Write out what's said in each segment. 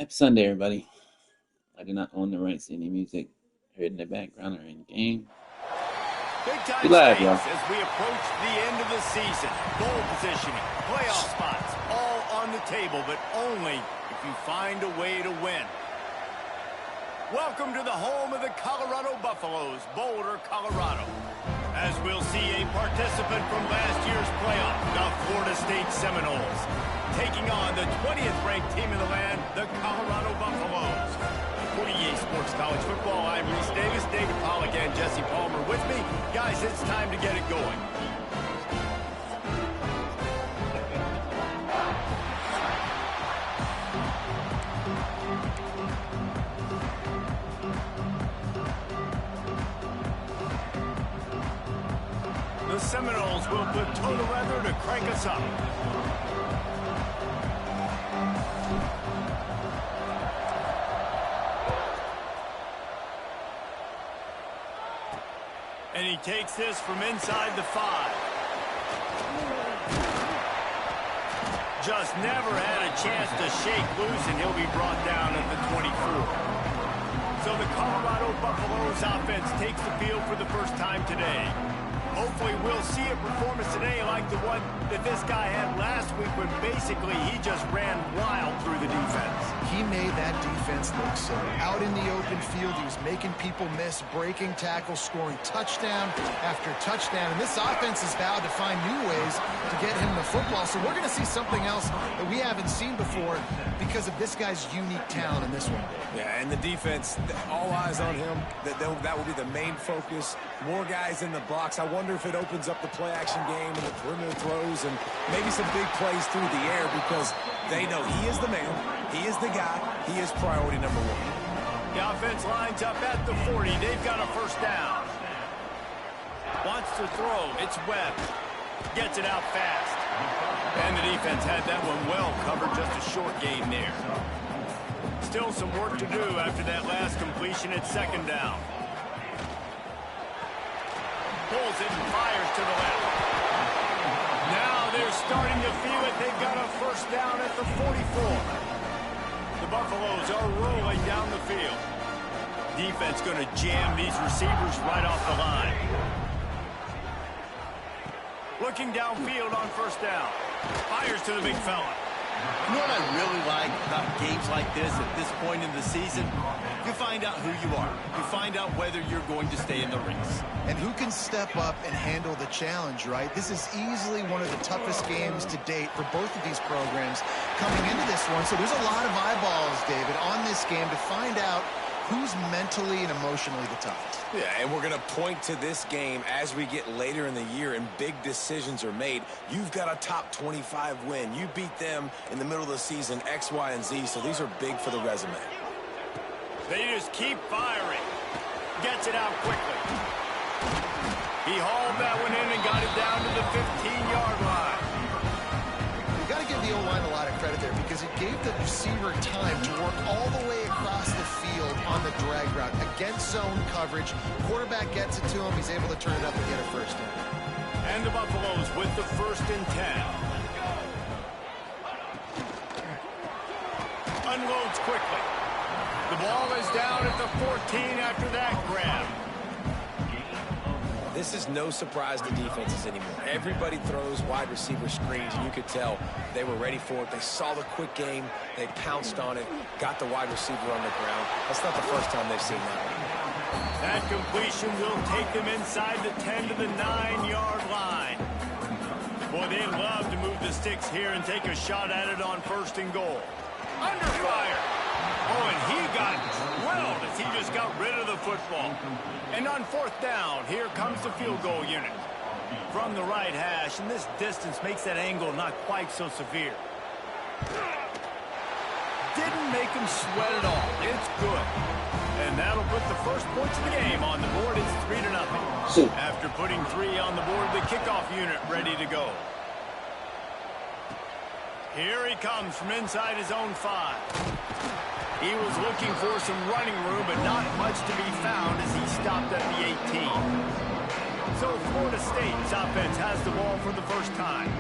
Happy Sunday, everybody. I do not own the rights to any music heard in the background or in game. Big time We live, stakes y'all. as we approach the end of the season. Goal positioning, playoff spots, all on the table, but only if you find a way to win. Welcome to the home of the Colorado Buffaloes, Boulder, Colorado. As we'll see a participant from last year's playoff, the Florida State Seminoles, taking on the 20th ranked team in the land, the Colorado Buffaloes. For EA Sports College Football, I'm Reese Davis, David Pollack, and Jesse Palmer with me. Guys, it's time to get it going. The Seminoles will put total weather to crank us up. And he takes this from inside the 5. Just never had a chance to shake loose, and he'll be brought down at the 24. So the Colorado Buffaloes offense takes the field for the first time today. Hopefully we'll see a performance today like the one that this guy had last week when basically he just ran wild through the defense. He made that defense look silly. Out in the open field, he was making people miss, breaking tackles, scoring touchdown after touchdown. And this offense has vowed to find new ways to get him the football. So we're going to see something else that we haven't seen before because of this guy's unique talent in this one. Yeah, and the defense, all eyes on him. That will be the main focus. More guys in the box. I wonder if it opens up the play-action game and the perimeter throws and maybe some big plays through the air because they know he is the man, he is the guy, he is priority number 1. The offense lines up at the 40. They've got a first down. Wants to throw. It's Webb. Gets it out fast. And the defense had that one well covered. Just a short gain there. Still some work to do after that last completion at second down. Pulls it and fires to the left. Now they're starting to feel it. They've got a first down at the 44. The Buffaloes are rolling down the field. Defense going to jam these receivers right off the line. Looking downfield on first down. Fires to the big fella. You know what I really like about games like this at this point in the season? You find out who you are. You find out whether you're going to stay in the race. And who can step up and handle the challenge, right? This is easily one of the toughest games to date for both of these programs coming into this one. So there's a lot of eyeballs, David, on this game to find out who's mentally and emotionally the toughest. Yeah, and we're going to point to this game as we get later in the year and big decisions are made. You've got a top 25 win. You beat them in the middle of the season, X, Y, and Z, so these are big for the resume. They just keep firing. Gets it out quickly. He hauled that one in and got it down to the 15-yard line. You got to give the O-line a lot of credit there because it gave the receiver time to work all the way across the field on the drag route against zone coverage. Quarterback gets it to him. He's able to turn it up and get a first down. And the Buffaloes with the 1st and 10. Unloads quickly. The ball is down at the 14 after that grab. This is no surprise to defenses anymore. Everybody throws wide receiver screens, and you could tell they were ready for it. They saw the quick game. They pounced on it, got the wide receiver on the ground. That's not the first time they've seen that. That completion will take them inside the 10 to the 9-yard line. Boy, they love to move the sticks here and take a shot at it on 1st and goal. Under fire. Oh, and he got drilled as he just got rid of the football. And on 4th down, here comes the field goal unit. From the right hash, and this distance makes that angle not quite so severe. Didn't make him sweat at all. It's good. And that'll put the first points of the game on the board. It's 3-0. After putting 3 on the board, the kickoff unit ready to go. Here he comes from inside his own 5. He was looking for some running room, but not much to be found as he stopped at the 18. So Florida State's offense has the ball for the first time.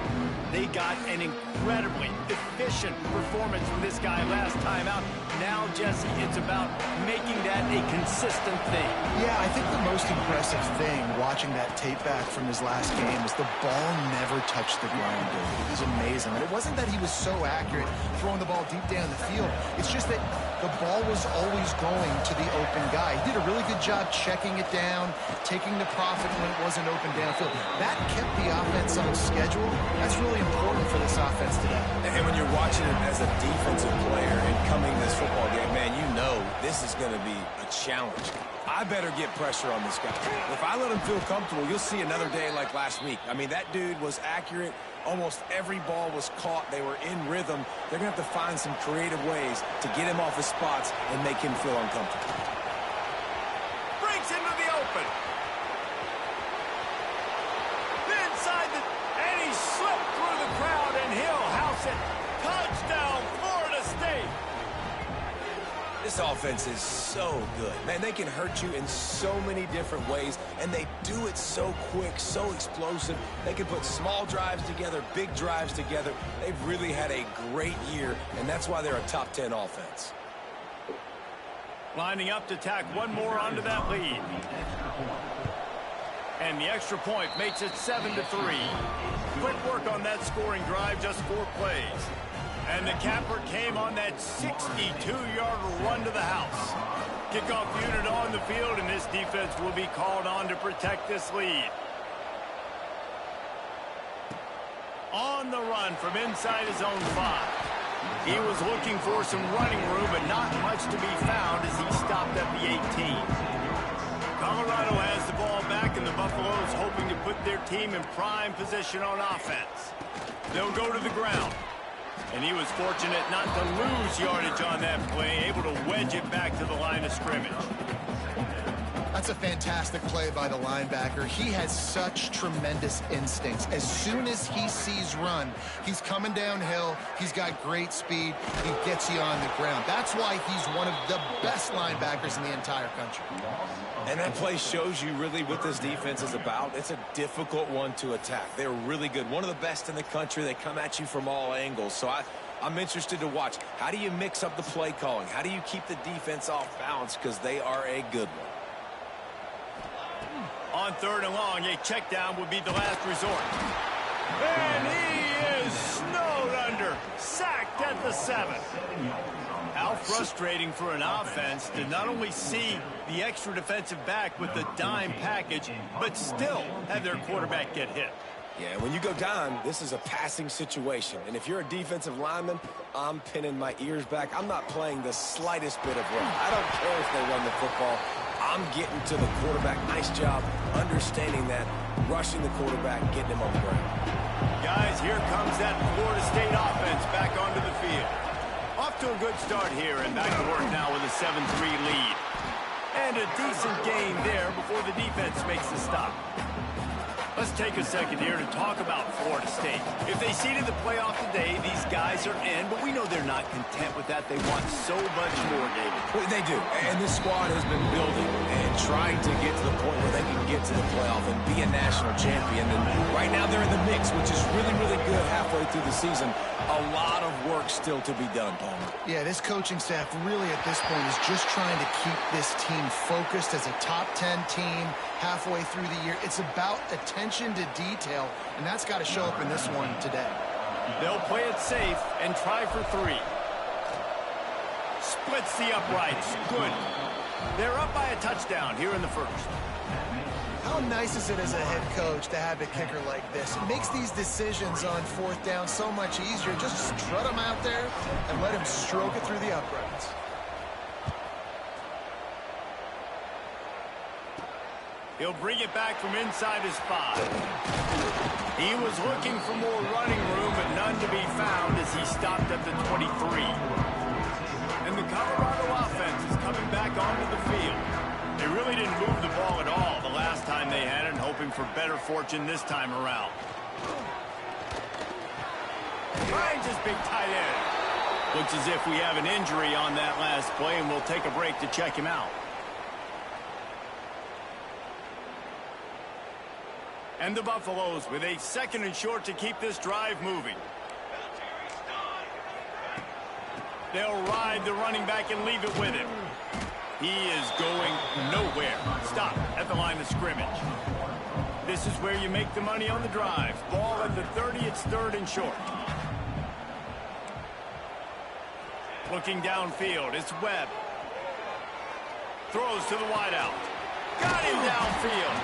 They got an incredibly efficient performance from this guy last time out. Now, Jesse, it's about making that a consistent thing. Yeah, I think the most impressive thing watching that tape back from his last game is the ball never touched the ground, dude. It was amazing. And it wasn't that he was so accurate throwing the ball deep down the field. It's just that the ball was always going to the open guy. He did a really good job checking it down, taking the profit when it wasn't open downfield. That kept the offense on schedule. That's really important for this offense today. And when you're watching him as a defensive player and coming this football game, man, you know this is going to be a challenge. I better get pressure on this guy. If I let him feel comfortable, you'll see another day like last week. I mean, that dude was accurate. Almost every ball was caught. They were in rhythm. They're going to have to find some creative ways to get him off his spots and make him feel uncomfortable. Breaks into the open. Inside the... And he slipped through the crowd, and he'll house it. Touchdown, Florida State. This offense is so good. Man, they can hurt you in so many different ways, and they do it so quick, so explosive. They can put small drives together, big drives together. They've really had a great year, and that's why they're a top 10 offense. Lining up to tack one more onto that lead. And the extra point makes it 7-3. Quick work on that scoring drive, just 4 plays. And the capper came on that 62-yard run to the house. Kickoff unit on the field, and this defense will be called on to protect this lead. On the run from inside his own 5. He was looking for some running room, but not much to be found as he stopped at the 18. Colorado has the ball back, and the Buffaloes hoping to put their team in prime position on offense. They'll go to the ground. And he was fortunate not to lose yardage on that play, able to wedge it back to the line of scrimmage. That's a fantastic play by the linebacker. He has such tremendous instincts. As soon as he sees run, he's coming downhill. He's got great speed. He gets you on the ground. That's why he's one of the best linebackers in the entire country. And that play shows you really what this defense is about. It's a difficult one to attack. They're really good. One of the best in the country. They come at you from all angles. So I'm interested to watch. How do you mix up the play calling? How do you keep the defense off balance? Because they are a good one. On 3rd and long, a check down would be the last resort. And he is snowed under, sacked at the 7. How frustrating for an offense to not only see the extra defensive back with the dime package, but still have their quarterback get hit. Yeah, when you go down, this is a passing situation. And if you're a defensive lineman, I'm pinning my ears back. I'm not playing the slightest bit of run. I don't care if they run the football. I'm getting to the quarterback. Nice job understanding that, rushing the quarterback, getting him on the ground. Guys, here comes that Florida State offense back onto the field. Off to a good start here, and back to work now with a 7-3 lead. And a decent gain there before the defense makes the stop. Let's take a second here to talk about Florida State. If they seeded the playoff today, these guys are in, but we know they're not content with that. They want so much more, David. Well, they do, and this squad has been building and trying to get to the point where they can get to the playoff and be a national champion. And right now they're in the mix, which is really, really good halfway through the season. A lot of work still to be done, Palmer. Yeah, this coaching staff really at this point is just trying to keep this team focused as a top 10 team halfway through the year. It's about attention to detail, and that's got to show up in this one today. They'll play it safe and try for 3. Splits the uprights. Good. They're up by a touchdown here in the first. How nice is it as a head coach to have a kicker like this? It makes these decisions on 4th down so much easier. Just strut him out there and let him stroke it through the uprights. He'll bring it back from inside his 5. He was looking for more running room, but none to be found as he stopped at the 23. And the Colorado offense is coming back onto the field. They really didn't move the ball at all the last time they had it, and hoping for better fortune this time around. Finds his big tight end. Looks as if we have an injury on that last play, and we'll take a break to check him out. And the Buffaloes with a 2nd and short to keep this drive moving. They'll ride the running back and leave it with him. He is going nowhere. Stop at the line of scrimmage. This is where you make the money on the drive. Ball at the 30, it's 3rd and short. Looking downfield, it's Webb. Throws to the wideout. Got him downfield.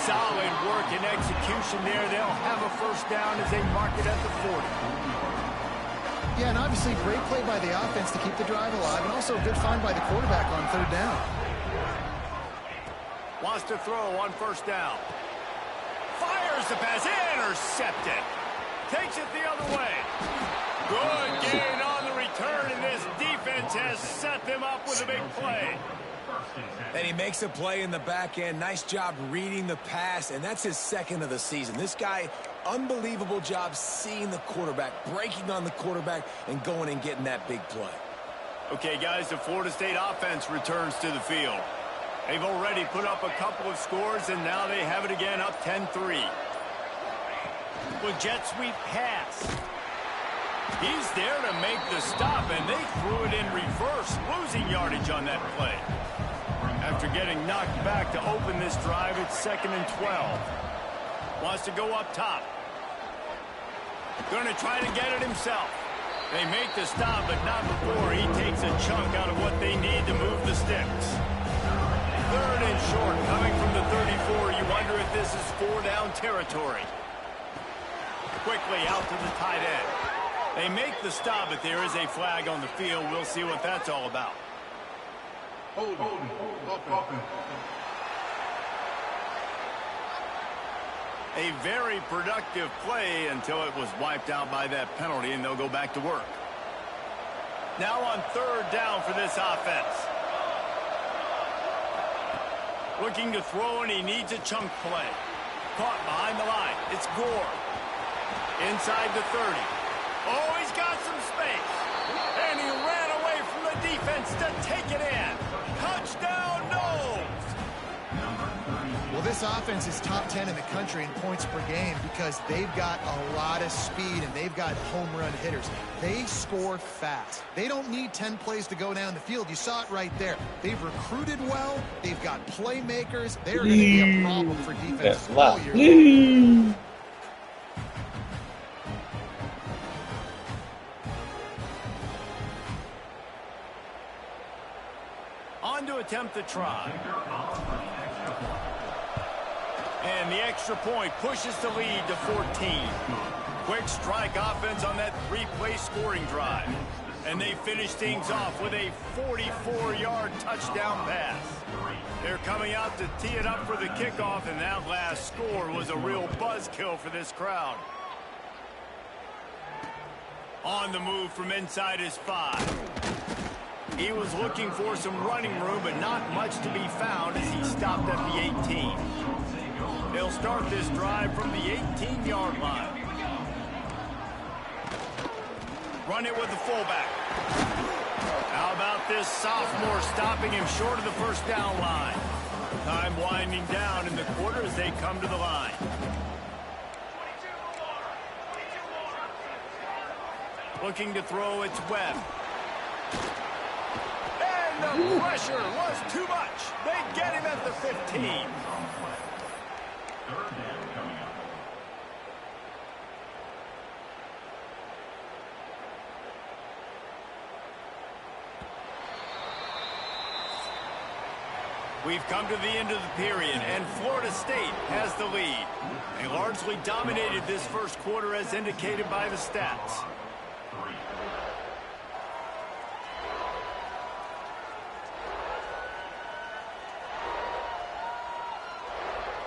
Solid work and execution there. They'll have a 1st down as they mark it at the 40. Yeah, and obviously great play by the offense to keep the drive alive, and also a good find by the quarterback on 3rd down. Wants to throw on 1st down. Fires the pass. Intercepted. Takes it the other way. Good gain on the return, and this defense has set them up with a big play. And he makes a play in the back end. Nice job reading the pass, and that's his 2nd of the season. This guy, unbelievable job seeing the quarterback, breaking on the quarterback, and going and getting that big play. Okay, guys, the Florida State offense returns to the field. They've already put up a couple of scores, and now they have it again, up 10-3. With jet sweep pass. He's there to make the stop, and they threw it in reverse, losing yardage on that play. After getting knocked back to open this drive, it's 2nd and 12. Wants to go up top. Going to try to get it himself. They make the stop, but not before he takes a chunk out of what they need to move the sticks. 3rd and short, coming from the 34. You wonder if this is 4-down territory. Quickly out to the tight end. They make the stop, but there is a flag on the field. We'll see what that's all about. A very productive play until it was wiped out by that penalty, and they'll go back to work. Now on 3rd down for this offense. Looking to throw, and he needs a chunk play. Caught behind the line. It's Gore. Inside the 30. Oh, he's got some space. And he ran away from the defense to take it in. Touchdown, Noles! Well, this offense is top 10 in the country in points per game because they've got a lot of speed and they've got home run hitters. They score fast. They don't need 10 plays to go down the field. You saw it right there. They've recruited well. They've got playmakers. They're going to be a problem for defenses all year long. On to attempt the try. And the extra point pushes the lead to 14. Quick strike offense on that 3-play scoring drive. And they finish things off with a 44-yard touchdown pass. They're coming out to tee it up for the kickoff, and that last score was a real buzzkill for this crowd. On the move from inside his 5. He was looking for some running room, but not much to be found as he stopped at the 18. They'll start this drive from the 18-yard line. Run it with the fullback. How about this sophomore stopping him short of the 1st down line? Time winding down in the quarter as they come to the line. Looking to throw, it's Webb. And the pressure was too much. They get him at the 15. We've come to the end of the period, and Florida State has the lead. They largely dominated this first quarter as indicated by the stats.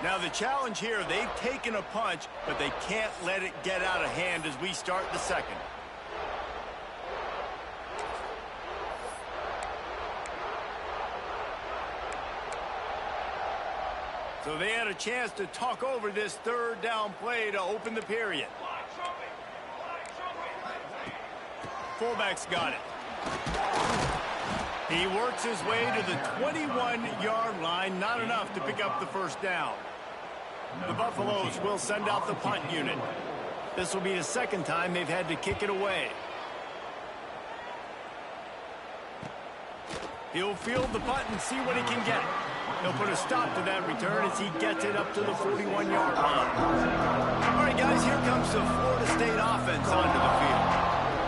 Now the challenge here, they've taken a punch, but they can't let it get out of hand as we start the second. So they had a chance to talk over this 3rd down play to open the period. Fullback's got it. He works his way to the 21-yard line. Not enough to pick up the 1st down. The Buffaloes will send out the punt unit. This will be the second time they've had to kick it away. He'll field the punt and see what he can get. He'll put a stop to that return as he gets it up to the 41-yard line. All right, guys, here comes the Florida State offense onto the field.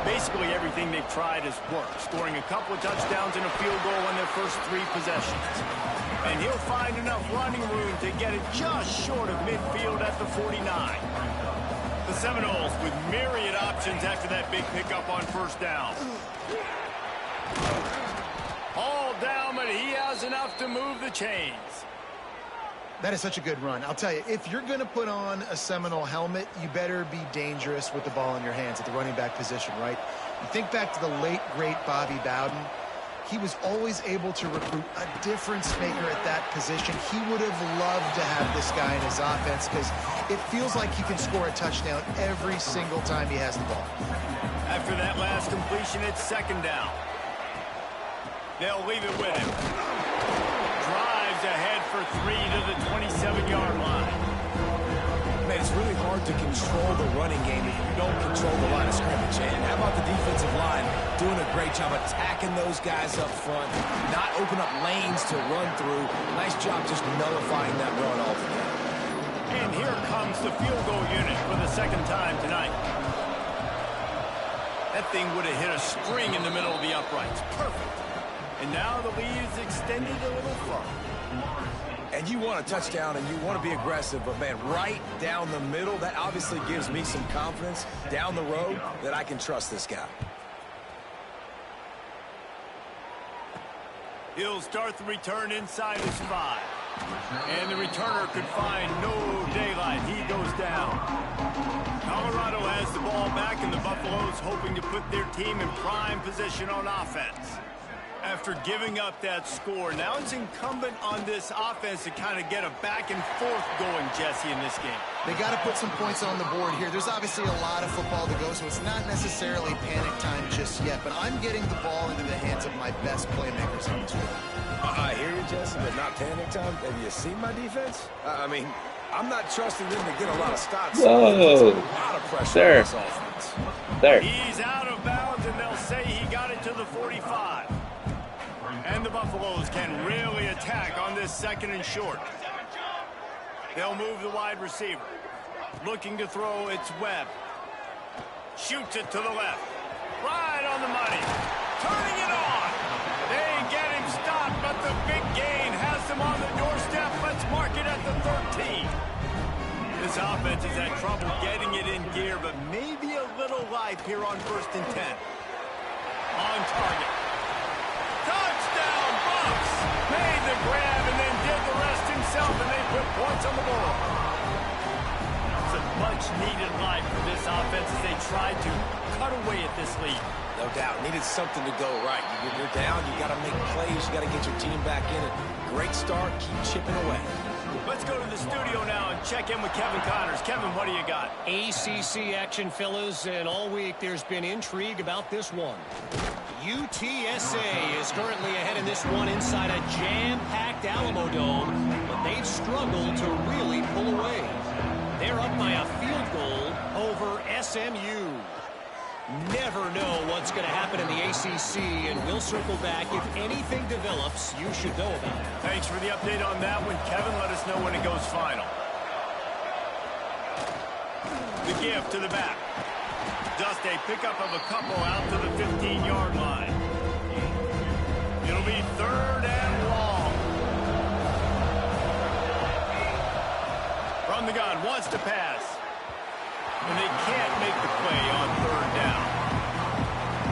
Basically, everything they've tried has worked, scoring a couple of touchdowns and a field goal on their first 3 possessions. And he'll find enough running room to get it just short of midfield at the 49. The Seminoles with myriad options after that big pickup on first down. Hauled down, but he has enough to move the chains. That is such a good run. I'll tell you, if you're going to put on a Seminole helmet, you better be dangerous with the ball in your hands at the running back position, right? You think back to the late, great Bobby Bowden. He was always able to recruit a difference maker at that position. He would have loved to have this guy in his offense because it feels like he can score a touchdown every single time he has the ball. After that last completion, it's second down. They'll leave it with him. Drives ahead for 3 to the 27-yard line. Man, it's really hard to control the running game if you don't control the line of scrimmage. And how about the defensive line doing a great job attacking those guys up front, not open up lanes to run through. Nice job just nullifying that run altogether. And here comes the field goal unit for the second time tonight. That thing would have hit a string in the middle of the uprights. Perfect. And now the lead is extended a little further. And you want a touchdown and you want to be aggressive, but man, right down the middle, that obviously gives me some confidence down the road that I can trust this guy. He'll start the return inside his 5. And the returner could find no daylight. He goes down. Colorado has the ball back, and the Buffaloes hoping to put their team in prime position on offense. After giving up that score, now it's incumbent on this offense to kind of get a back and forth going, Jesse, in this game. They got to put some points on the board here. There's obviously a lot of football to go, so it's not necessarily panic time just yet, but I'm getting the ball into the hands of my best playmakers on this field. I hear you, Jesse, but not panic time. Have you seen my defense? I mean, I'm not trusting them to get a lot of stops. Whoa. A lot of pressure on this offense. There. He's out of bounds, and they'll say he got it to the 45. And the Buffaloes can really attack on this second and short. They'll move the wide receiver. Looking to throw, it's Webb. Shoots it to the left. Right on the money. Turning it on. They get him stopped, but the big gain has them on the doorstep. Let's mark it at the 13. This offense has had trouble getting it in gear, but maybe a little life here on 1st and 10. On target. Touchdown, Buffs! Made the grab and then did the rest himself, and they put points on the board. It's a much-needed life for this offense as they tried to cut away at this lead. No doubt. Needed something to go right. You're down. You got to make plays. You got to get your team back in it. Great start. Keep chipping away. Let's go to the studio now and check in with Kevin Connors. Kevin, what do you got? ACC action, fellas, and all week there's been intrigue about this one. UTSA is currently ahead in this one inside a jam-packed Alamo Dome, but they've struggled to really pull away. They're up by a field goal over SMU. Never know what's going to happen in the ACC, and we'll circle back. If anything develops, you should know about it. Thanks for the update on that one, Kevin. Let us know when it goes final. The give to the back. Just a pickup of a couple out to the 15-yard line. It'll be 3rd and long. From the gun, wants to pass. And they can't make the play on 3rd down.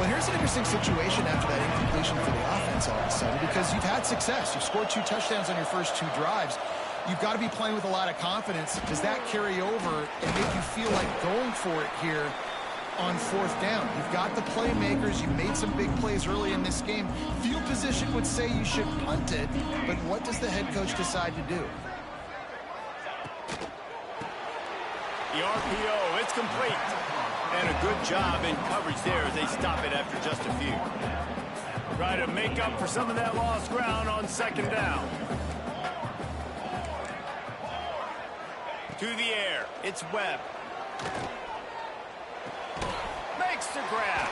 Well, here's an interesting situation after that incompletion for the offense all of a sudden, because you've had success. You've scored 2 touchdowns on your first 2 drives. You've got to be playing with a lot of confidence. Does that carry over and make you feel like going for it here on 4th down? You've got the playmakers. You've made some big plays early in this game. Field position would say you should punt it, but what does the head coach decide to do? The RPO, it's complete. And a good job in coverage there as they stop it after just a few. Try to make up for some of that lost ground on 2nd down. To the air. It's Webb. Makes the grab.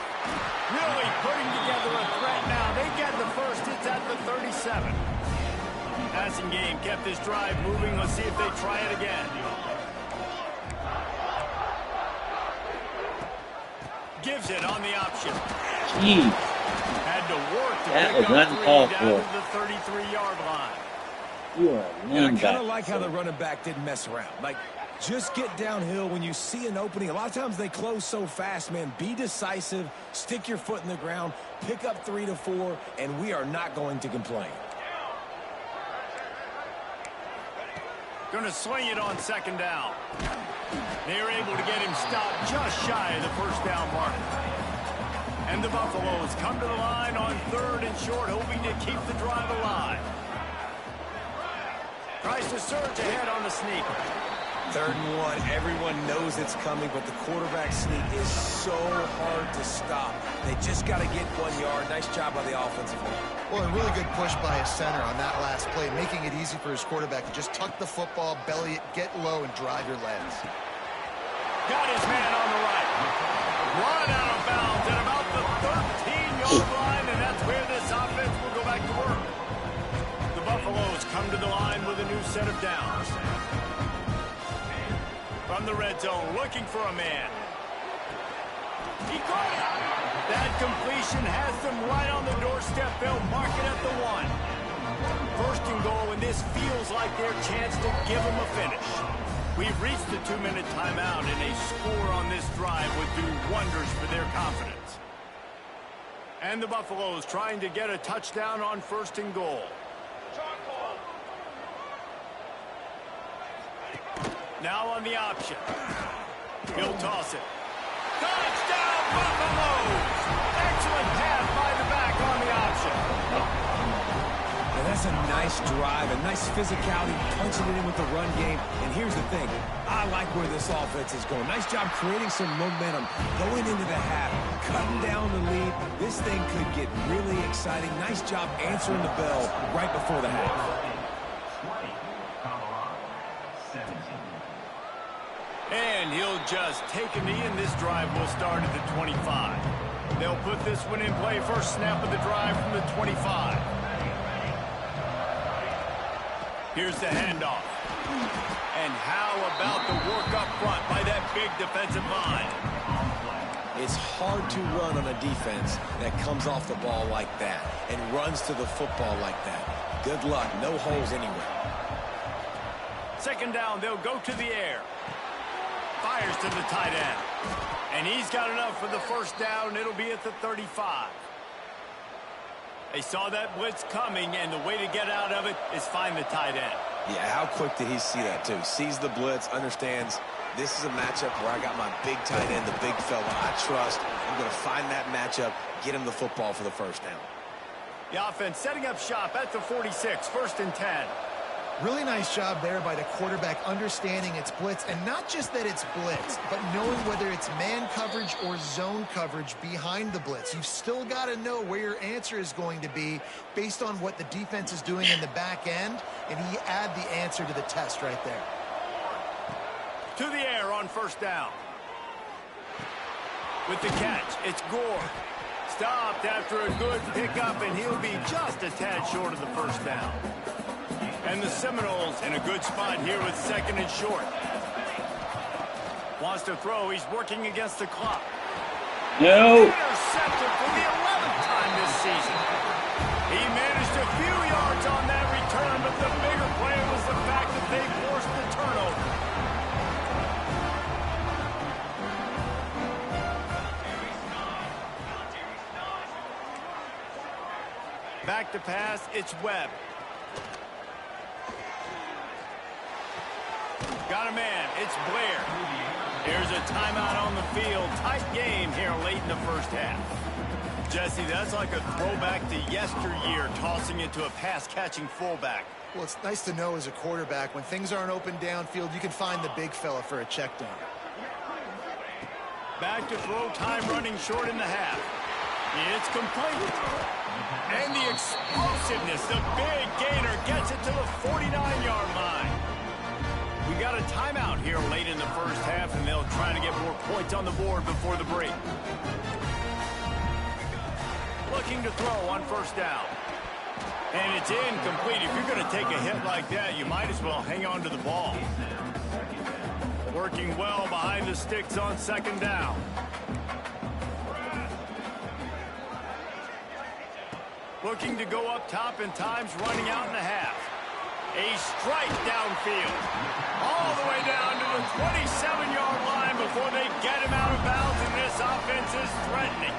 Really putting together a threat now. They get the first. It's at the 37. Passing game kept this drive moving. Let's see if they try it again. Gives it on the option. Jeez. Had to work to That pick was up uncalled three down for. to the 33-yard line. You are a And I running kind of back. like how the running back didn't mess around. Like, just get downhill when you see an opening. A lot of times they close so fast, man. Be decisive, stick your foot in the ground, pick up 3 to 4, and we are not going to complain. Going to sling it on second down. They're able to get him stopped just shy of the first down mark. And the Buffaloes come to the line on 3rd and short, hoping to keep the drive alive. Tries to surge ahead on the sneak. 3rd and 1. Everyone knows it's coming, but the quarterback sneak is so hard to stop. They just got to get 1 yard. Nice job by the offensive line. Well, a really good push by his center on that last play, making it easy for his quarterback to just tuck the football, belly it, get low, and drive your legs. Got his man on the right. Run out of bounds at about the 13-yard line, and that's where this offense will go back to work. The Buffaloes come to the line with a new set of downs. From the red zone, looking for a man. He caught it. That completion has them right on the doorstep. They'll mark it at the 1. 1st and goal, and this feels like their chance to give them a finish. We've reached the 2-minute timeout, and a score on this drive would do wonders for their confidence. And the Buffaloes trying to get a touchdown on 1st and goal. Now on the option. He'll toss it. Touchdown, Buffaloes! Excellent pass by the back on the option. And that's a nice drive, a nice physicality, punching it in with the run game. And here's the thing. I like where this offense is going. Nice job creating some momentum, going into the half, cutting down the lead. This thing could get really exciting. Nice job answering the bell right before the half. And he'll just take a knee, and this drive will start at the 25. They'll put this one in play. First snap of the drive from the 25. Here's the handoff. And how about the work up front by that big defensive line? It's hard to run on a defense that comes off the ball like that and runs to the football like that. Good luck. No holes anywhere. 2nd down, they'll go to the air. Fires to the tight end. And he's got enough for the 1st down. It'll be at the 35. They saw that blitz coming, and the way to get out of it is find the tight end. Yeah, how quick did he see that, too? Sees the blitz, understands this is a matchup where I got my big tight end, the big fella I trust. I'm going to find that matchup, get him the football for the 1st down. The offense setting up shop at the 46, 1st and 10. Really nice job there by the quarterback understanding it's blitz, and not just that it's blitz, but knowing whether it's man coverage or zone coverage behind the blitz. You've still got to know where your answer is going to be based on what the defense is doing in the back end, and he add the answer to the test right there. To the air on 1st down. With the catch, it's Gore. Stopped after a good pickup, and he'll be just a tad short of the 1st down. And the Seminoles in a good spot here with 2nd and short. Wants to throw. He's working against the clock. No. Intercepted for the 11th time this season. He managed a few yards on that return, but the bigger play was the fact that they forced the turnover. Back to pass. It's Webb. Got a man. It's Blair. Here's a timeout on the field. Tight game here late in the 1st half. Jesse, that's like a throwback to yesteryear, tossing it to a pass-catching fullback. Well, it's nice to know as a quarterback, when things aren't open downfield, you can find the big fella for a check down. Back to throw, time running short in the half. It's complete. And the explosiveness, the big gainer gets it to the 49-yard line. We got a timeout here late in the first half, and they'll try to get more points on the board before the break. Looking to throw on first down. And it's incomplete. If you're going to take a hit like that, you might as well hang on to the ball. Working well behind the sticks on second down. Looking to go up top, and time's running out in the half. A strike downfield. All the way down to the 27-yard line before they get him out of bounds, and this offense is threatening.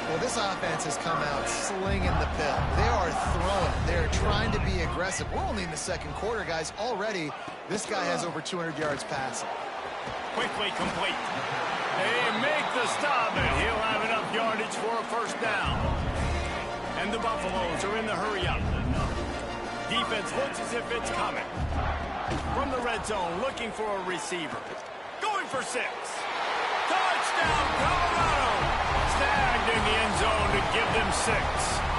Well, this offense has come out slinging the pill. They are throwing. They're trying to be aggressive. We're only in the second quarter, guys. Already, this guy has over 200 yards passing. Quickly complete. They make the stop, and he'll have enough yardage for a first down. And the Buffaloes are in the hurry-up. Defense looks as if it's coming. From the red zone, looking for a receiver. Going for 6. Touchdown, Colorado! Snagged in the end zone to give them 6.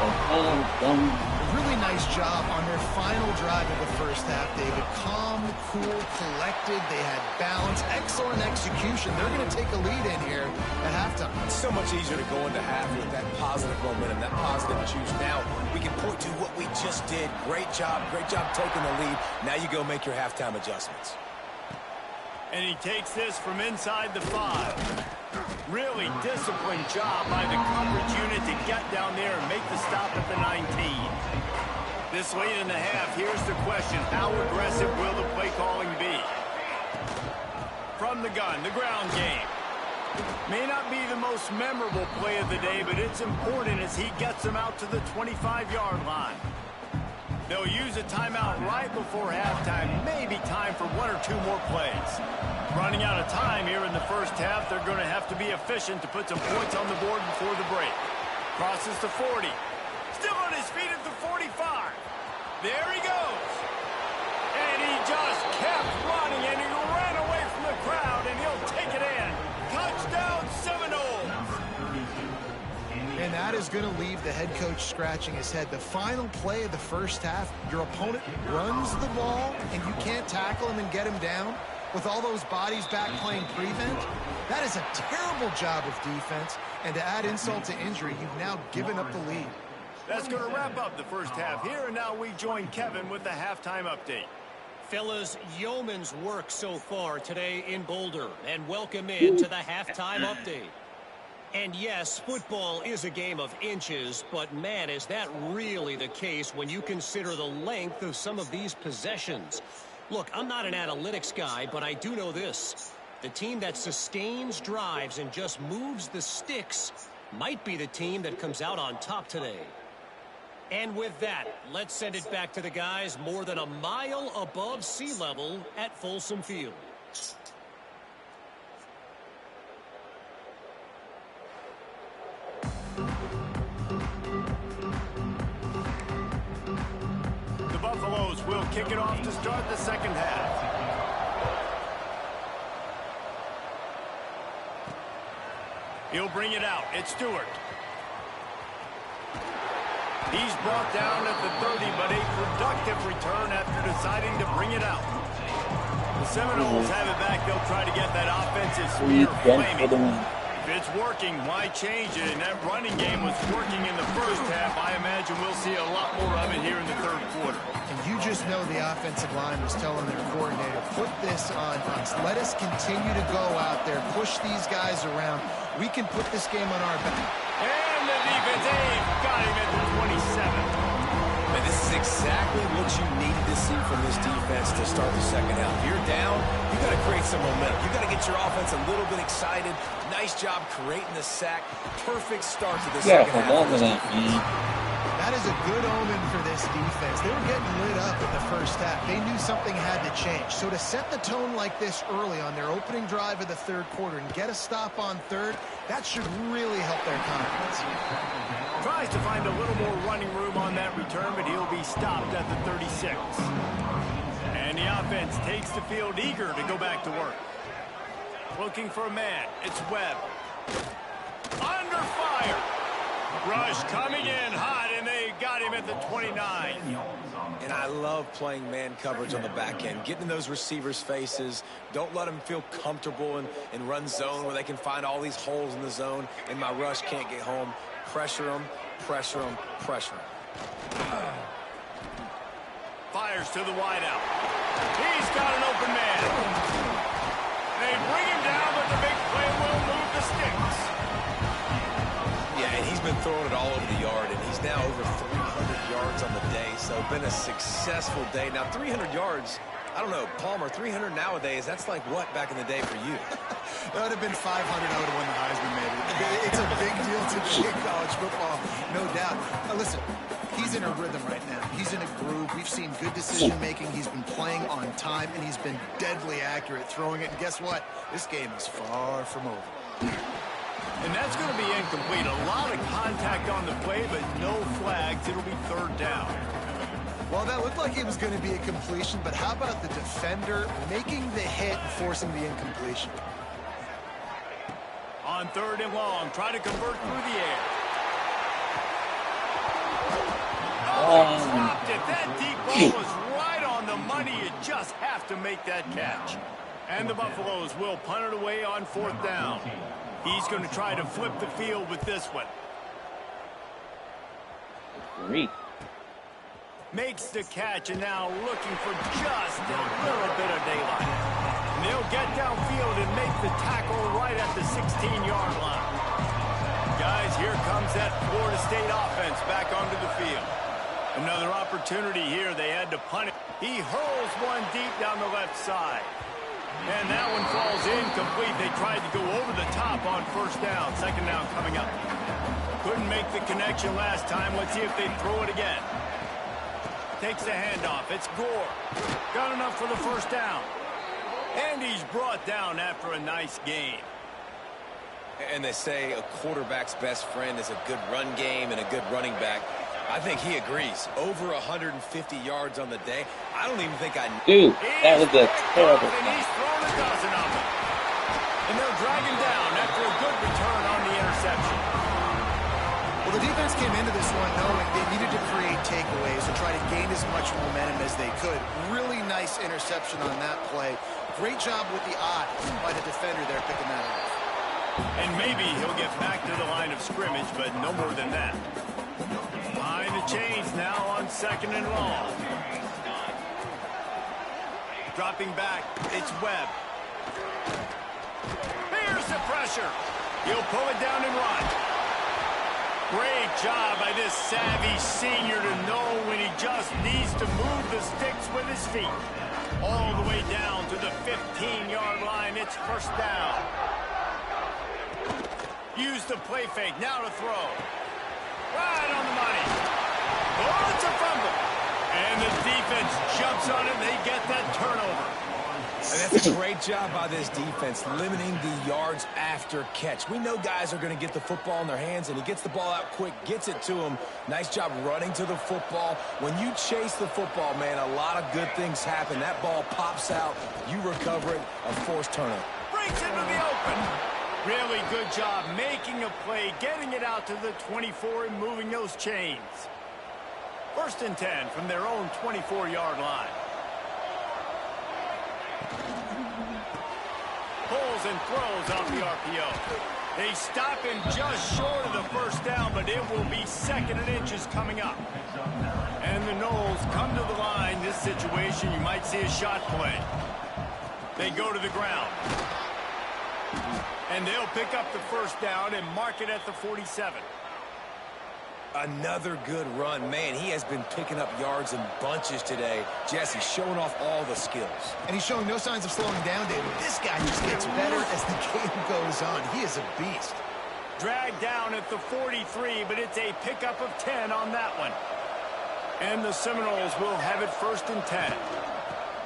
A really nice job on their final drive of the first half, David. Calm, cool, collected. They had balance. Excellent execution. They're going to take a lead in here at halftime. It's so much easier to go into half with that positive momentum, that positive juice. Now we can point to what we just did. Great job taking the lead. Now you go make your halftime adjustments. And he takes this from inside the 5. Really disciplined job by the coverage unit to get down there and make the stop at the 19. This late in the half, here's the question. How aggressive will the play calling be? From the gun, the ground game. May not be the most memorable play of the day, but it's important as he gets them out to the 25-yard line. They'll use a timeout right before halftime. Maybe time for 1 or 2 more plays. Running out of time here in the first half. They're going to have to be efficient to put some points on the board before the break. Crosses the 40. Still on his feet at the 45. There he goes. And he just kept running, and he ran away from the crowd, and he'll take it in. Touchdown, Seminoles. And that is going to leave the head coach scratching his head. The final play of the first half, your opponent runs the ball, and you can't tackle him and get him down with all those bodies back playing prevent. That is a terrible job of defense. And to add insult to injury, you've now given up the lead. That's going to wrap up the first half here, and now we join Kevin with the halftime update. Fellas, yeoman's work so far today in Boulder, and welcome in to the halftime update. And yes, football is a game of inches, but man, is that really the case when you consider the length of some of these possessions. Look, I'm not an analytics guy, but I do know this. The team that sustains drives and just moves the sticks might be the team that comes out on top today. And with that, let's send it back to the guys more than a mile above sea level at Folsom Field. The Buffaloes will kick it off to start the second half. He'll bring it out. It's Stewart. He's brought down at the 30, but a productive return after deciding to bring it out. The Seminoles have it back. They'll try to get that offensive spear flaming. If it's working, why change it? And that running game was working in the first half. I imagine we'll see a lot more of it here in the third quarter. And you just know the offensive line was telling their coordinator, put this on us. Let us continue to go out there, push these guys around. We can put this game on our back. And the defense, got him at the 27. And this is exactly what you needed to see from this defense to start the second half. If you're down, you got to create some momentum. You got to get your offense a little bit excited. Nice job creating the sack. Perfect start to the second half. That is a good omen for this defense. They were getting lit up in the first half. They knew something had to change. So to set the tone like this early on their opening drive of the third quarter and get a stop on third, that should really help their confidence. Tries to find a little more running room on that return, but he'll be stopped at the 36. And the offense takes the field eager to go back to work. Looking for a man. It's Webb. Under fire. Rush coming in hot, and they got him at the 29. And I love playing man coverage on the back end, getting in those receivers' faces. Don't let them feel comfortable in run zone where they can find all these holes in the zone, and my rush can't get home. Pressure them, pressure them, pressure them. Fires to the wideout. He's got an open man. They bring him down, but the big play will move the sticks. Yeah, and he's been throwing it all over the yard, and he's now over 300 yards on the day, so been a successful day. Now, 300 yards, I don't know, Palmer, 300 nowadays, that's like what back in the day for you? That would have been 500. I would have won the Heisman, maybe. It's a big deal today in college football, no doubt. Now, listen, he's in a rhythm right now. He's in a groove. We've seen good decision-making. He's been playing on time, and he's been deadly accurate throwing it. And guess what? This game is far from over. And that's going to be incomplete. A lot of contact on the play, but no flags. It'll be third down. Well, that looked like it was going to be a completion, but how about the defender making the hit and forcing the incompletion? On third and long, try to convert through the air. Oh, he dropped it. That deep ball was right on the money. You just have to make that catch. And the Buffaloes will punt it away on fourth down. He's going to try to flip the field with this one. Great. Makes the catch, and now looking for just a little bit of daylight. And they'll get downfield and make the tackle right at the 16-yard line. Guys, here comes that Florida State offense back onto the field. Another opportunity here. They had to punt it. He hurls one deep down the left side. And that one falls incomplete. They tried to go over the top on first down. Second down coming up. Couldn't make the connection last time. Let's see if they throw it again. Takes the handoff. It's Gore. Got enough for the first down. And he's brought down after a nice game. And they say a quarterback's best friend is a good run game and a good running back. I think he agrees. Over 150 yards on the day. I don't even think I... Dude, that was a terrible... And he's thrown a dozen of them. And they'll drag him down after a good return on the interception. Well, the defense came into this one knowing they needed to create takeaways and try to gain as much momentum as they could. Really nice interception on that play. Great job with the eye by the defender there picking that up. And maybe he'll get back to the line of scrimmage, but no more than that. Behind the chains now on second and long. Dropping back, it's Webb. Here's the pressure. He'll pull it down and run. Great job by this savvy senior to know when he just needs to move the sticks with his feet. All the way down to the 15-yard line. It's first down. Use the play fake. Now to throw. Right on the money. Oh, it's a fumble. And the defense jumps on it. They get that turnover. And that's a great job by this defense, limiting the yards after catch. We know guys are going to get the football in their hands, and he gets the ball out quick, gets it to him. Nice job running to the football. When you chase the football, man, a lot of good things happen. That ball pops out. You recover it, a forced turnover. Breaks into the open. Really good job making a play, getting it out to the 24 and moving those chains. First and 10 from their own 24-yard line. Pulls and throws off the RPO. They stop him just short of the first down, but it will be second and inches coming up. And the Noles come to the line. This situation, you might see a shot play. They go to the ground. And they'll pick up the first down and mark it at the 47. Another good run. Man, he has been picking up yards in bunches today. Jesse showing off all the skills. And he's showing no signs of slowing down, David. This guy just gets better as the game goes on. He is a beast. Dragged down at the 43, but it's a pickup of 10 on that one. And the Seminoles will have it first and 10.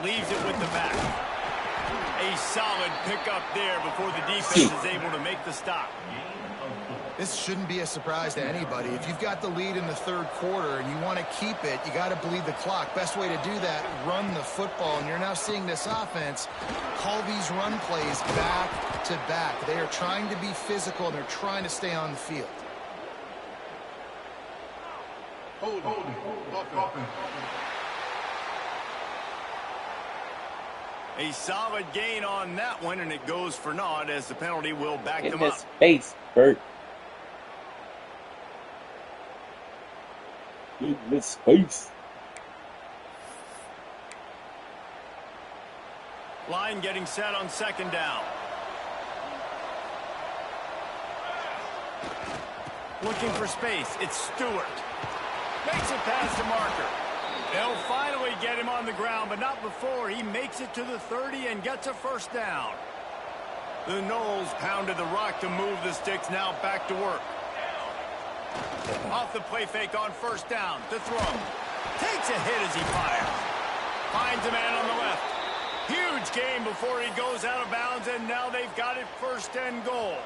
Leaves it with the back. A solid pickup there before the defense is able to make the stop. This shouldn't be a surprise to anybody. If you've got the lead in the third quarter and you want to keep it, you got to bleed the clock. Best way to do that, run the football. And you're now seeing this offense call these run plays back to back. They are trying to be physical, and they're trying to stay on the field. A solid gain on that one, and it goes for naught as the penalty will back In them his up. face, Bert. In his face. Line getting set on second down. Looking for space. It's Stewart. Makes it past the marker. They'll finally get him on the ground, but not before he makes it to the 30 and gets a first down. The Knowles pounded the rock to move the sticks, now back to work. Off the play fake on first down to throw. Takes a hit as he fires. Finds a man on the left. Huge gain before he goes out of bounds, and now they've got it first and goal.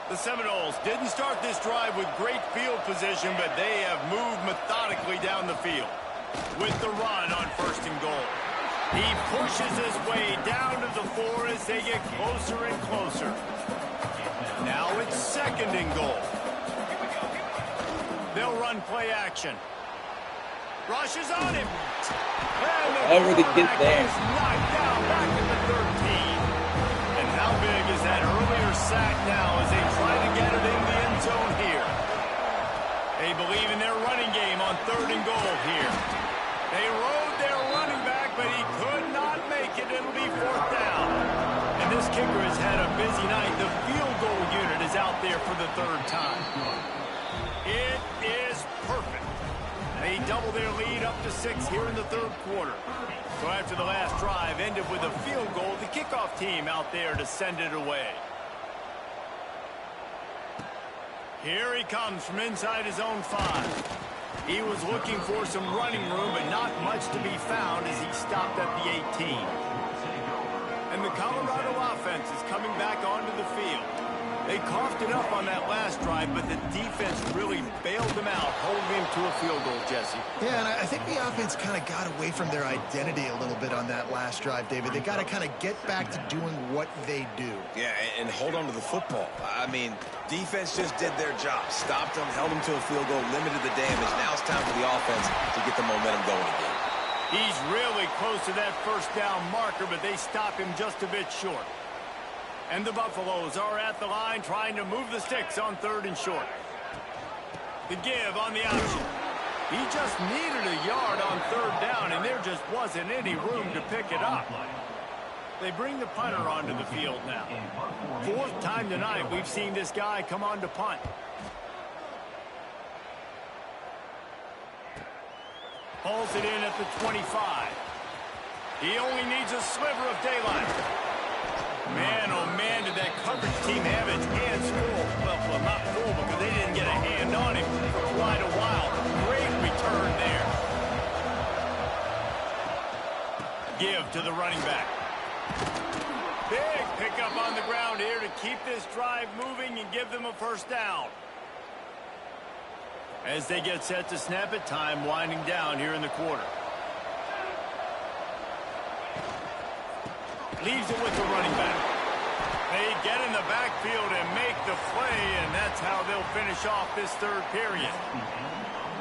The Seminoles didn't start this drive with great field position, but they have moved methodically down the field. With the run on first and goal. He pushes his way down to the 4 as they get closer and closer. Now it's second and goal. They'll run play action. Rush is on him. Ever to get there. Knocked down back at the 13. And how big is that earlier sack now as they try to get it in the end zone here? They believe in their running game on third and goal here. They rode their running back, but he could not make it. It'll be fourth down. And this kicker has had a busy night. The field goal unit is out there for the third time. It is perfect. They double their lead up to 6 here in the third quarter. So after the last drive ended with a field goal, the kickoff team out there to send it away. Here he comes from inside his own 5. He was looking for some running room, but not much to be found as he stopped at the 18. And the Colorado offense is coming back onto the field. They coughed it up on that last drive, but the defense really bailed them out, holding him to a field goal, Jesse. Yeah, and I think the offense kind of got away from their identity a little bit on that last drive, David. They got to kind of get back to doing what they do. Yeah, and hold on to the football. I mean, defense just did their job. Stopped them, held them to a field goal, limited the damage. Now it's time for the offense to get the momentum going again. He's really close to that first down marker, but they stop him just a bit short. And the Buffaloes are at the line trying to move the sticks on third and short. The give on the option. He just needed a yard on third down, and there just wasn't any room to pick it up. They bring the punter onto the field now. Fourth time tonight we've seen this guy come on to punt. Hauls it in at the 25. He only needs a sliver of daylight. Man, oh man, did that coverage team have its hands full. Well, not full because they didn't get a hand on him for quite a while. Great return there. Give to the running back. Big pickup on the ground here to keep this drive moving and give them a first down. As they get set to snap it, time winding down here in the quarter. Leaves it with the running back. They get in the backfield and make the play, and that's how they'll finish off this third period.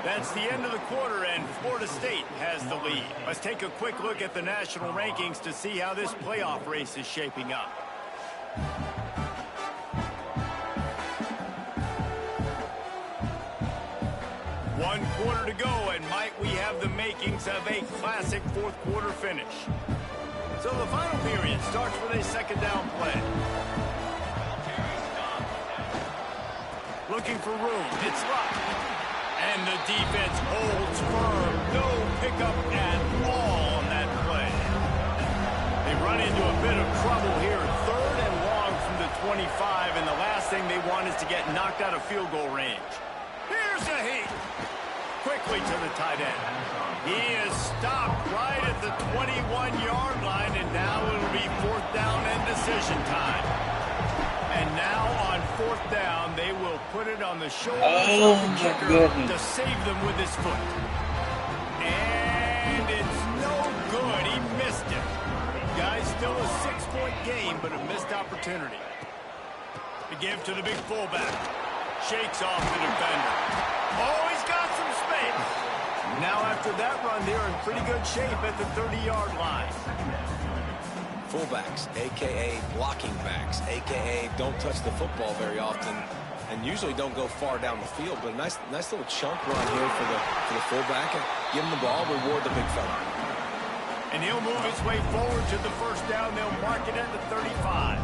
That's the end of the quarter, and Florida State has the lead. Let's take a quick look at the national rankings to see how this playoff race is shaping up. One quarter to go, and might we have the makings of a classic fourth quarter finish. So the final period starts with a second down play. Looking for room. It's locked. And the defense holds firm. No pickup at all on that play. They run into a bit of trouble here. Third and long from the 25. And the last thing they want is to get knocked out of field goal range. Here's a heat. Quickly to the tight end. He is stopped right at the 21-yard line, and now it'll be fourth down and decision time. And now on fourth down, they will put it on the shoulders of the kicker to save them with his foot. And it's no good. He missed it. Guys, still a 6-point game, but a missed opportunity. To give to the big fullback. Shakes off the defender. Oh, he's got some space. Now after that run, they're in pretty good shape at the 30-yard line. Fullbacks, a.k.a. blocking backs, a.k.a. don't touch the football very often and usually don't go far down the field. But a nice little chunk run here for the fullback. And give him the ball, reward the big fella. And he'll move his way forward to the first down. They'll mark it at the 35.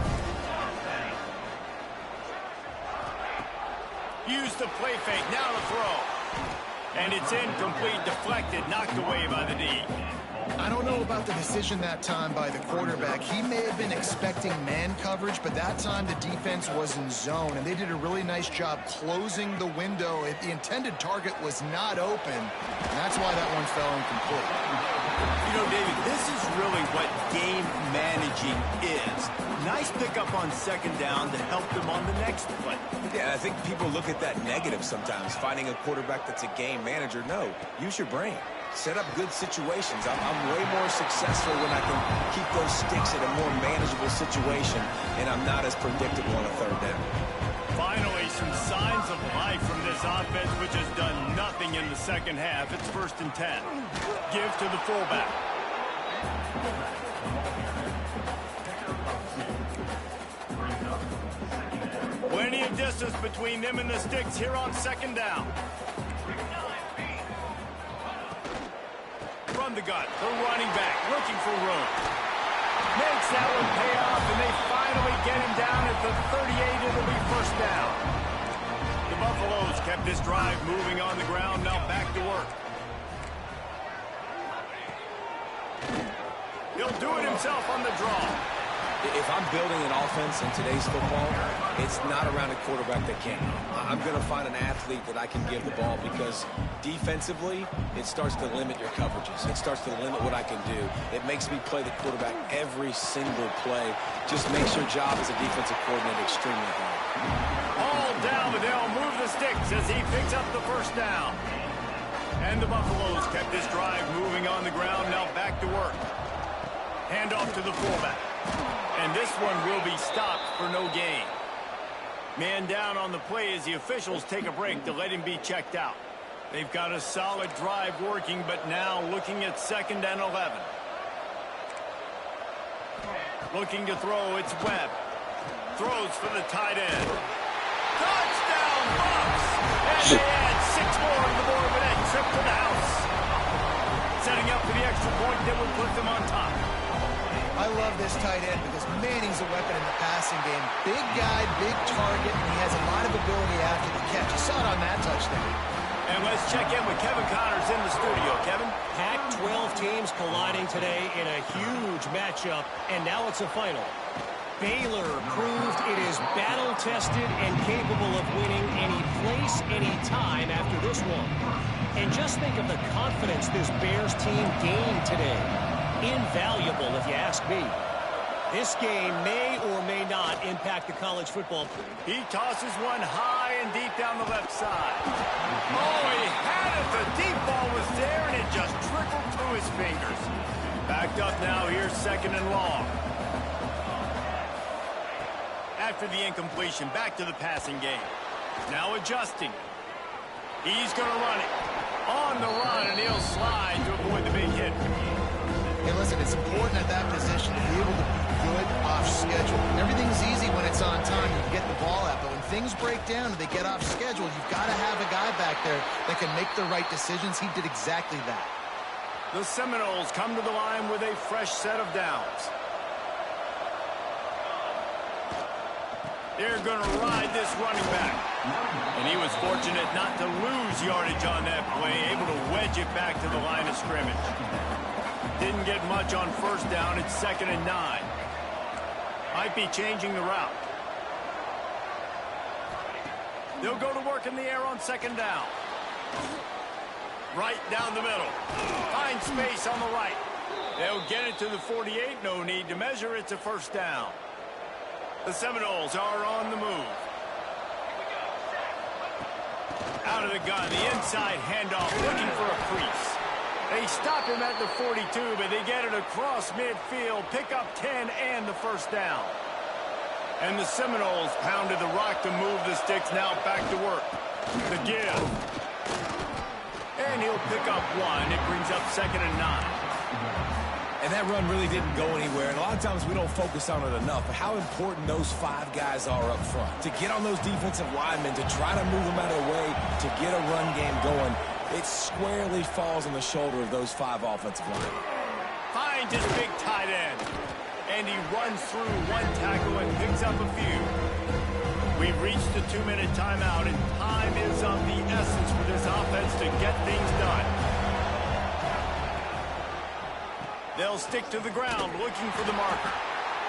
Use the play fake. Now to throw. And it's incomplete, deflected, knocked away by the D. I don't know about the decision that time by the quarterback. He may have been expecting man coverage, but that time the defense was in zone, and they did a really nice job closing the window. The intended target was not open, and that's why that one fell incomplete. You know, David, this is really what game managing is. Nice pickup on second down to help them on the next play. Yeah, I think people look at that negative sometimes, finding a quarterback that's a game manager. No, use your brain. Set up good situations. I'm way more successful when I can keep those sticks in a more manageable situation, and I'm not as predictable on a third down. Finally, some signs of life from this offense, which has done nothing in the second half. It's 1st and 10. Give to the fullback. Plenty of distance between them and the sticks here on second down. From the gun, the running back looking for room. Makes that one pay off, and they finally get him down at the 38. It'll be first down. The Buffaloes kept this drive moving on the ground, now back to work. He'll do it himself on the draw. If I'm building an offense in today's football, it's not around a quarterback that can't. I'm going to find an athlete that I can give the ball, because defensively, it starts to limit your coverages. It starts to limit what I can do. It makes me play the quarterback every single play. Just makes your job as a defensive coordinator extremely hard. All down, but they'll move the sticks as he picks up the first down. And the Buffaloes kept this drive moving on the ground, now back to work. Handoff to the fullback. And this one will be stopped for no gain. Man down on the play as the officials take a break to let him be checked out. They've got a solid drive working, but now looking at 2nd and 11. Looking to throw, it's Webb. Throws for the tight end. Touchdown, Bucks! And they add 6 more on the board with that trip to the house. Setting up for the extra point that would put them on top. I love this tight end because, man, he's a weapon in the passing game. Big guy, big target, and he has a lot of ability after the catch. You saw it on that touchdown. And let's check in with Kevin Connors in the studio. Kevin? Pac-12 teams colliding today in a huge matchup, and now it's a final. Baylor proved it is battle-tested and capable of winning any place, any time after this one. And just think of the confidence this Bears team gained today. Invaluable, if you ask me. This game may or may not impact the college football. He tosses one high and deep down the left side. Oh, he had it. The deep ball was there, and it just trickled through his fingers. Backed up now. Here's 2nd and long. After the incompletion, back to the passing game. Now adjusting. He's going to run it. On the run, and he'll slide to avoid the big hit. Hey, listen, it's important at that position to be able to be good off schedule. Everything's easy when it's on time. You can get the ball out. But when things break down and they get off schedule, you've got to have a guy back there that can make the right decisions. He did exactly that. The Seminoles come to the line with a fresh set of downs. They're going to ride this running back. And he was fortunate not to lose yardage on that play, able to wedge it back to the line of scrimmage. Didn't get much on first down. It's 2nd and 9. Might be changing the route. They'll go to work in the air on 2nd down. Right down the middle. Find space on the right. They'll get it to the 48. No need to measure. It's a first down. The Seminoles are on the move. Out of the gun, the inside handoff, looking for a crease. They stop him at the 42, but they get it across midfield, pick up 10 and the first down. And the Seminoles pounded the rock to move the sticks, now back to work. The give. And And he'll pick up 1. It brings up 2nd and 9. And that run really didn't go anywhere. And a lot of times we don't focus on it enough. But how important those 5 guys are up front. To get on those defensive linemen, to try to move them out of the way, to get a run game going, it squarely falls on the shoulder of those 5 offensive linemen. Finds his big tight end. And he runs through 1 tackle and picks up a few. We've reached the 2-minute timeout, and time is of the essence for this offense to get things done. They'll stick to the ground looking for the marker.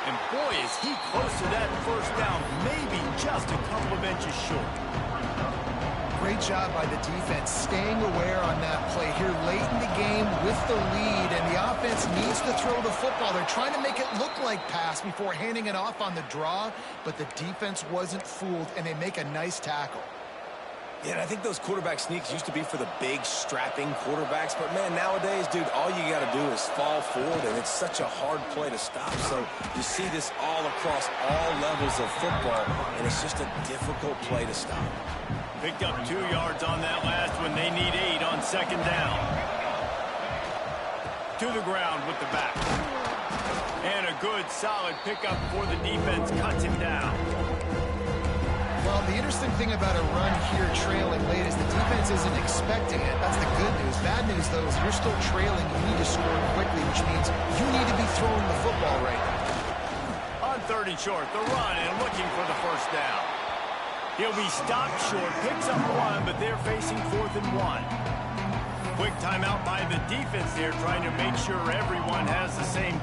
And boy, is he close to that first down, maybe just a couple of inches short. Great job by the defense staying aware on that play here late in the game with the lead, and the offense needs to throw the football. They're trying to make it look like pass before handing it off on the draw, but the defense wasn't fooled, and they make a nice tackle. Yeah, and I think those quarterback sneaks used to be for the big, strapping quarterbacks. But, man, nowadays, dude, all you got to do is fall forward, and it's such a hard play to stop. So you see this all across all levels of football, and it's just a difficult play to stop. Picked up 2 yards on that last one. They need 8 on 2nd down. To the ground with the back. And a good, solid pickup for the defense. Cuts him down. Well, the interesting thing about a run here trailing late is the defense isn't expecting it. That's the good news. Bad news, though, is you're still trailing. You need to score quickly, which means you need to be throwing the football right now. On 3rd and short, the run and looking for the first down. He'll be stopped short, picks up 1, but they're facing 4th and 1. Quick timeout by the defense there, trying to make sure everyone has the same.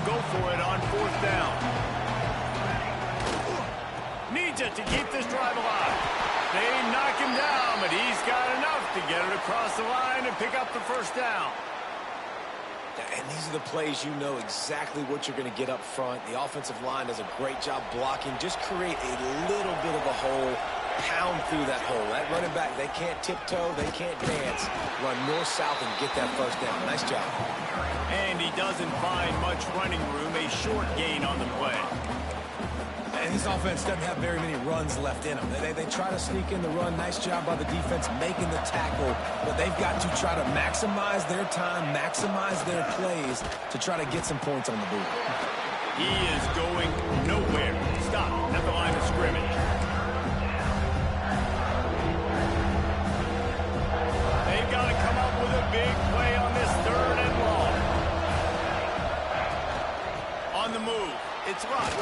Go for it on 4th down. Needs it to keep this drive alive. They knock him down, but he's got enough to get it across the line and pick up the first down. And these are the plays you know exactly what you're going to get up front. The offensive line does a great job blocking. Just create a little bit of a hole, pound through that hole. That running back, they can't tiptoe, they can't dance. Run north-south and get that first down. Nice job. And he doesn't find much running room, a short gain on the play. And this offense doesn't have very many runs left in them. They try to sneak in the run. Nice job by the defense making the tackle. But they've got to try to maximize their time, maximize their plays to try to get some points on the board. He is going nowhere. Stop at the line of scrimmage. They've got to come up with a big play on this 3rd and long. On the move, it's Rush.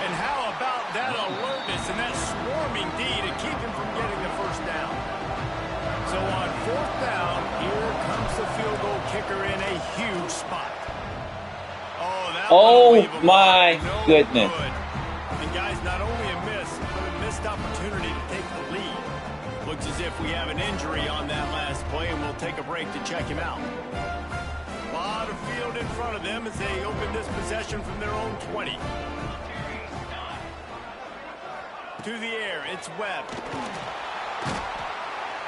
And how about that alertness and that swarming D to keep him from getting the first down? So on 4th down, here comes the field goal kicker in a huge spot. Oh my goodness. Good. And guys, not only a miss, but a missed opportunity to take the lead. Looks as if we have an injury on that last play, and we'll take a break to check him out. A lot of field in front of them as they open this possession from their own 20. To the air, it's Webb.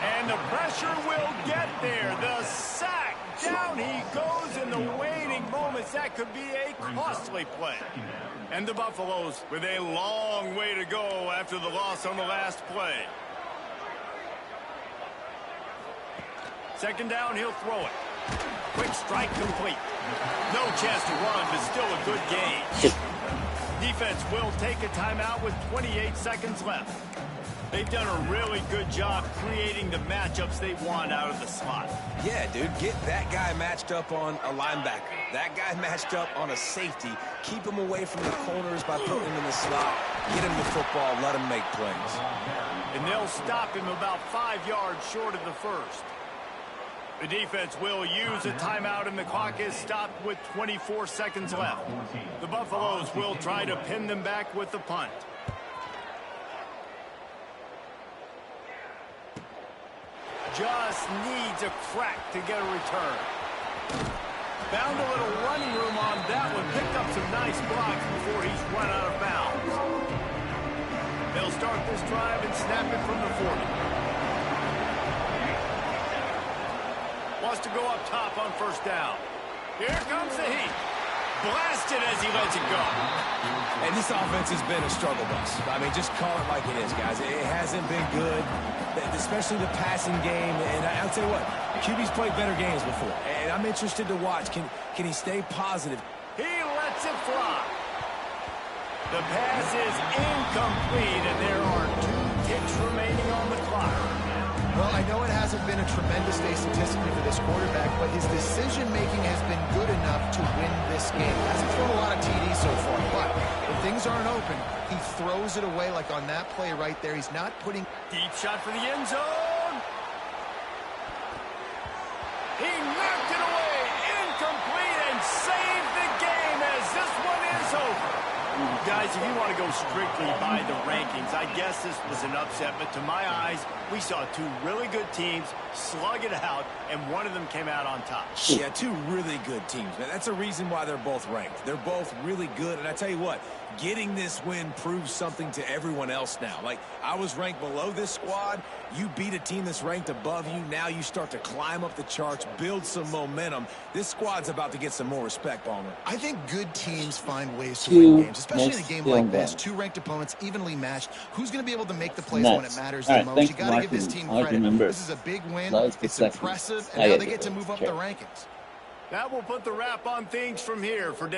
And the pressure will get there. The sack. Down he goes in the waning moments. That could be a costly play. And the Buffaloes with a long way to go after the loss on the last play. 2nd down, he'll throw it. Quick strike complete. No chance to run, but still a good gain. Defense will take a timeout with 28 seconds left. They've done a really good job creating the matchups they want out of the slot. Yeah, dude, get that guy matched up on a linebacker. That guy matched up on a safety. Keep him away from the corners by putting him in the slot. Get him the football, let him make plays. And they'll stop him about 5 yards short of the first. The defense will use a timeout, and the clock is stopped with 24 seconds left. The Buffaloes will try to pin them back with the punt. Just needs a crack to get a return. Found a little running room on that one. Picked up some nice blocks before he's run out of bounds. They'll start this drive and snap it from the 40. wants to go up top on first down. Here comes the heat. Blasted as he lets it go. And this offense has been a struggle bus. I mean, just call it like it is, guys. It hasn't been good, especially the passing game. And I'll tell you what, QB's played better games before. And I'm interested to watch. Can he stay positive? He lets it fly. The pass is incomplete, and there are 2 ticks remaining on the clock. Well, I know it hasn't been a tremendous day statistically for this quarterback, but his decision-making has been good enough to win this game. Hasn't thrown a lot of TDs so far, but when things aren't open, he throws it away like on that play right there. He's not putting... Deep shot for the end zone. He knocked it away. Incomplete and saved the game as this one is over. Guys, if you want to go strictly by the rankings, I guess this was an upset, but to my eyes, we saw 2 really good teams slug it out, and one of them came out on top. Yeah, 2 really good teams, man. That's a reason why they're both ranked. They're both really good, and I tell you what, getting this win proves something to everyone else now. Like, I was ranked below this squad. You beat a team that's ranked above you. Now you start to climb up the charts, build some momentum. This squad's about to get some more respect, Palmer. I think good teams find ways to win games, especially in a game like this. 2 ranked opponents, evenly matched. Who's going to be able to make the plays when it matters the most? You got to give this team credit. This is a big win. It's impressive, and now they get to move up the rankings. That will put the wrap on things from here for